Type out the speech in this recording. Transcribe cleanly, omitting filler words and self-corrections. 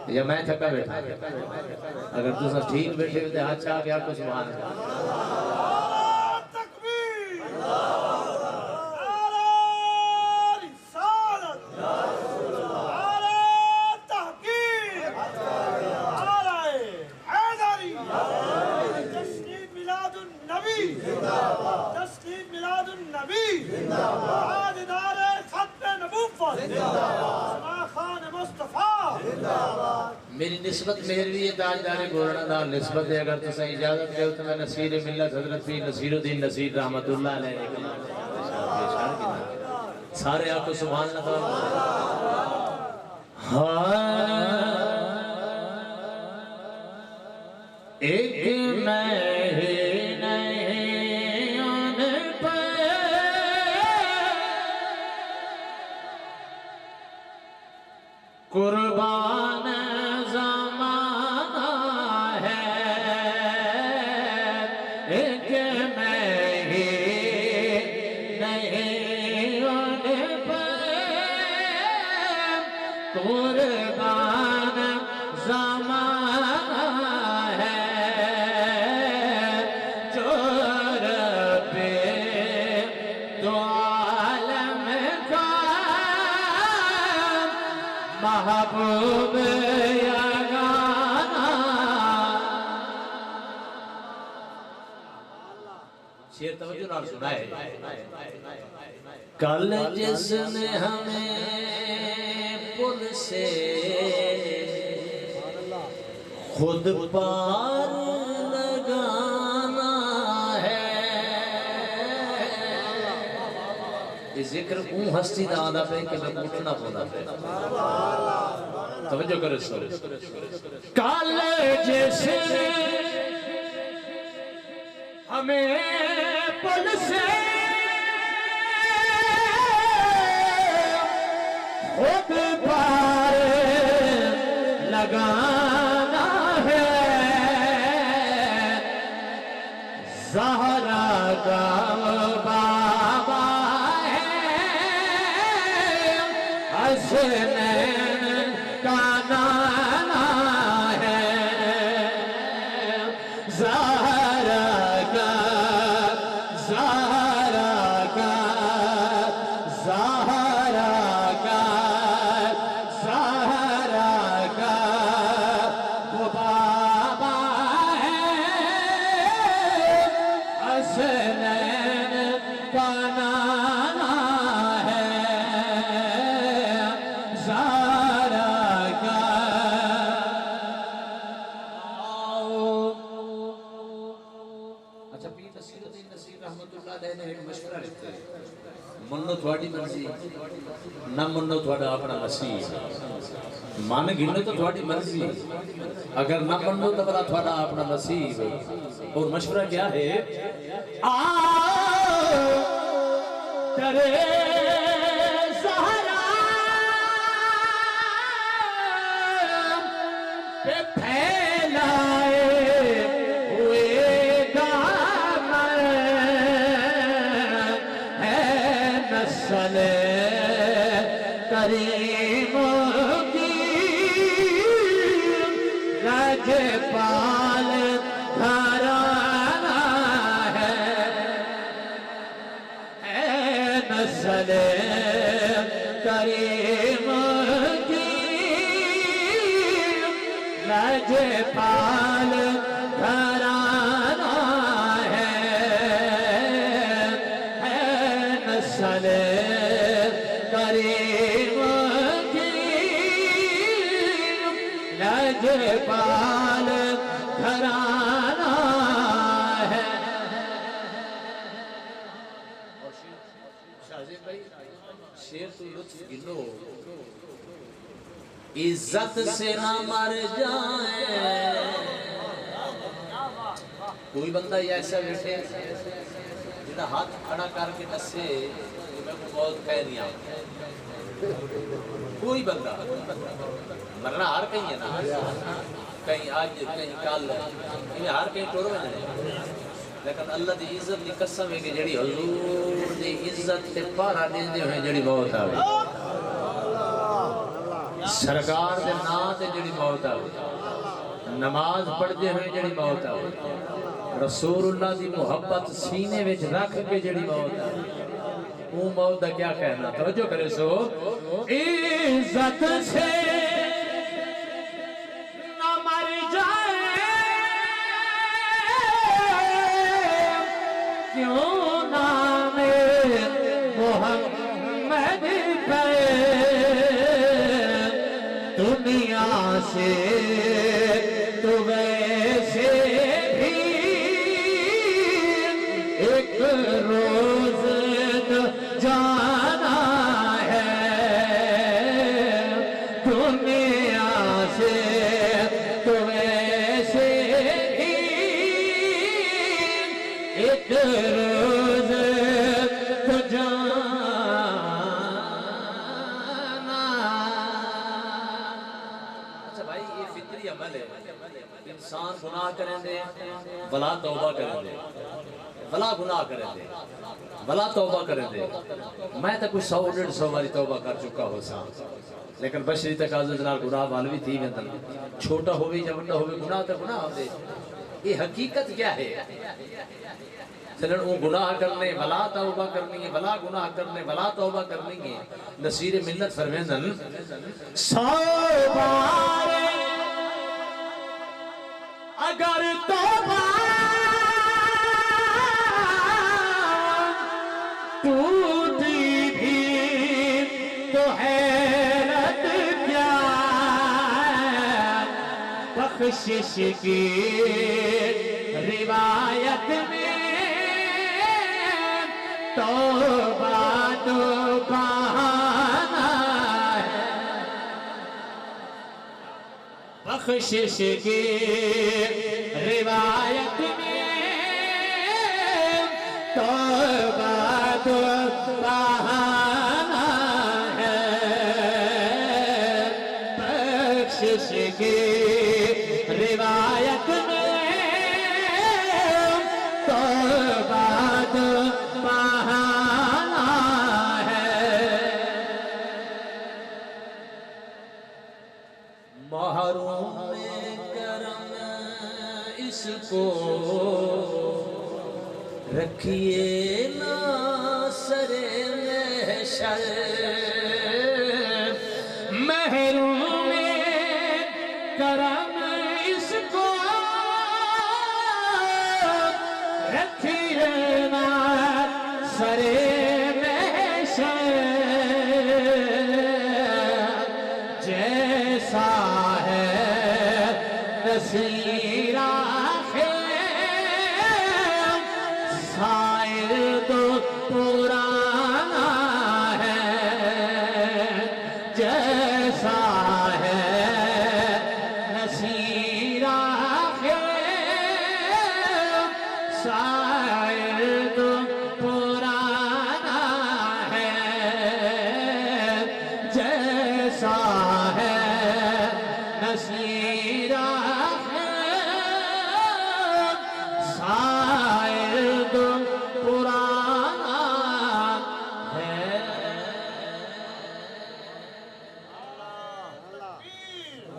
یا میں تھکا بیٹھا اگر تسا ٹھیک بیٹھے ہوتے ہاتھ چاہ کے آپ کو سبحان اللہ میری نسبت مہروی تاجدار گورنہ دار نسبت ہے اگر تسا اجازت دے تو میں نصیر ملت حضرت پیر نصیر الدین نصیر رحمت اللہ علیہ سارے آپ کو سبحان اللہ ایک میں قربان زمانہ ہے ایک میں ہی نہیں ان پر قربان زمانہ ہے جو رب دو عالم کا محبوب یگانا شیر توجہ نال سنائے کل جس نے ہمیں پل سے خود پار لگانا ہے یہ ذکر اون ہستی دا آدھا پہ کہ میں اٹھنا پودا پہ توجہ کرے سورے کل جس نے ہمیں پل سے خود پار لگانا ہے زہرا کا بابا حسنین کا نانا ہے زہرا کا وہ بابا ہے حسنین کا نانا ہے اچھا پیر نصیر الدین نصیر رحمت اللہ علیہ نے ایک مشورہ رکھتے ہیں منو تھوڑی مرضی نہ منو تھوڑا اپنا نصیب مان گھنو تو تھوڑی مرضی اگر نہ منو تو بڑا تھوڑا اپنا نصیب اور مشورہ کیا ہے ترے زہرا پہ پھیلائے نسل کریم کی لجپال گھرانہ ہے نسل کریم کی لجپال گھرانہ ہے نسل کریم کی لجپال گھرانہ ہے شاہزید بھائی شیر تو لطف گنو عزت سے نہ مر جائیں کوئی بندہ یہ ایسا بیٹھے جنہا ہاتھ کھڑا کر کے دسے میں کو بہت کہہ دیا کوئی بندہ مرنا ہر کہیں ہے نا کہیں آج کہیں کال ہر کہیں ٹور میں نہیں لیکن اللہ دی عزت دی قسم ہے کہ جڑی حضور دی عزت تے پارا دین دے ہیں جڑی بہت آوے سرکار دے نام تے جڑی موت آوے نماز پڑھتے ہوئے جڑی موت آوے رسول اللہ دی محبت سینے وچ رکھ کے جڑی موت آوے وہ موت دا کیا کہنا توجہ کرے سو عزت سے نہ مر جائے کیوں نام محمد پہ دنیا سے تو ویسے بھی ایک روز جانا ہے دنیا سے تو ویسے بھی ایک روز تو جانا عمل ہے انسان گناہ کریں دے بلا توبہ کریں دے بلا گناہ کریں دے بلا توبہ کریں دے میں تو کچھ 100-150 باری توبہ کر چکا ہو سا لیکن بشری تقاضے نال گناہ والوی تھی میں چھوٹا ہوئی یا بڑا ہوئی گناہ تو گناہ ہو دے یہ حقیقت کیا ہے چلن وہ گناہ کرنے بلا توبہ کرنی ہے بلا گناہ کرنے بلا توبہ کرنی ہے نصیر ملت فرمیندن 100 بار اگر توبہ ٹوٹی بھی تو حیرت کیا بخشش کی روایت میں توبہ تو بہانہ ہے بخشش کی روایت میں توبہ تو بہانہ ہے بخشش کی روایت میں توبہ تو بہانہ ہے محروم کرم اس کو رکھیے نا سر محشر محروم کرم اس کو رکھیے نا سر محشر جیسا ہے نصیب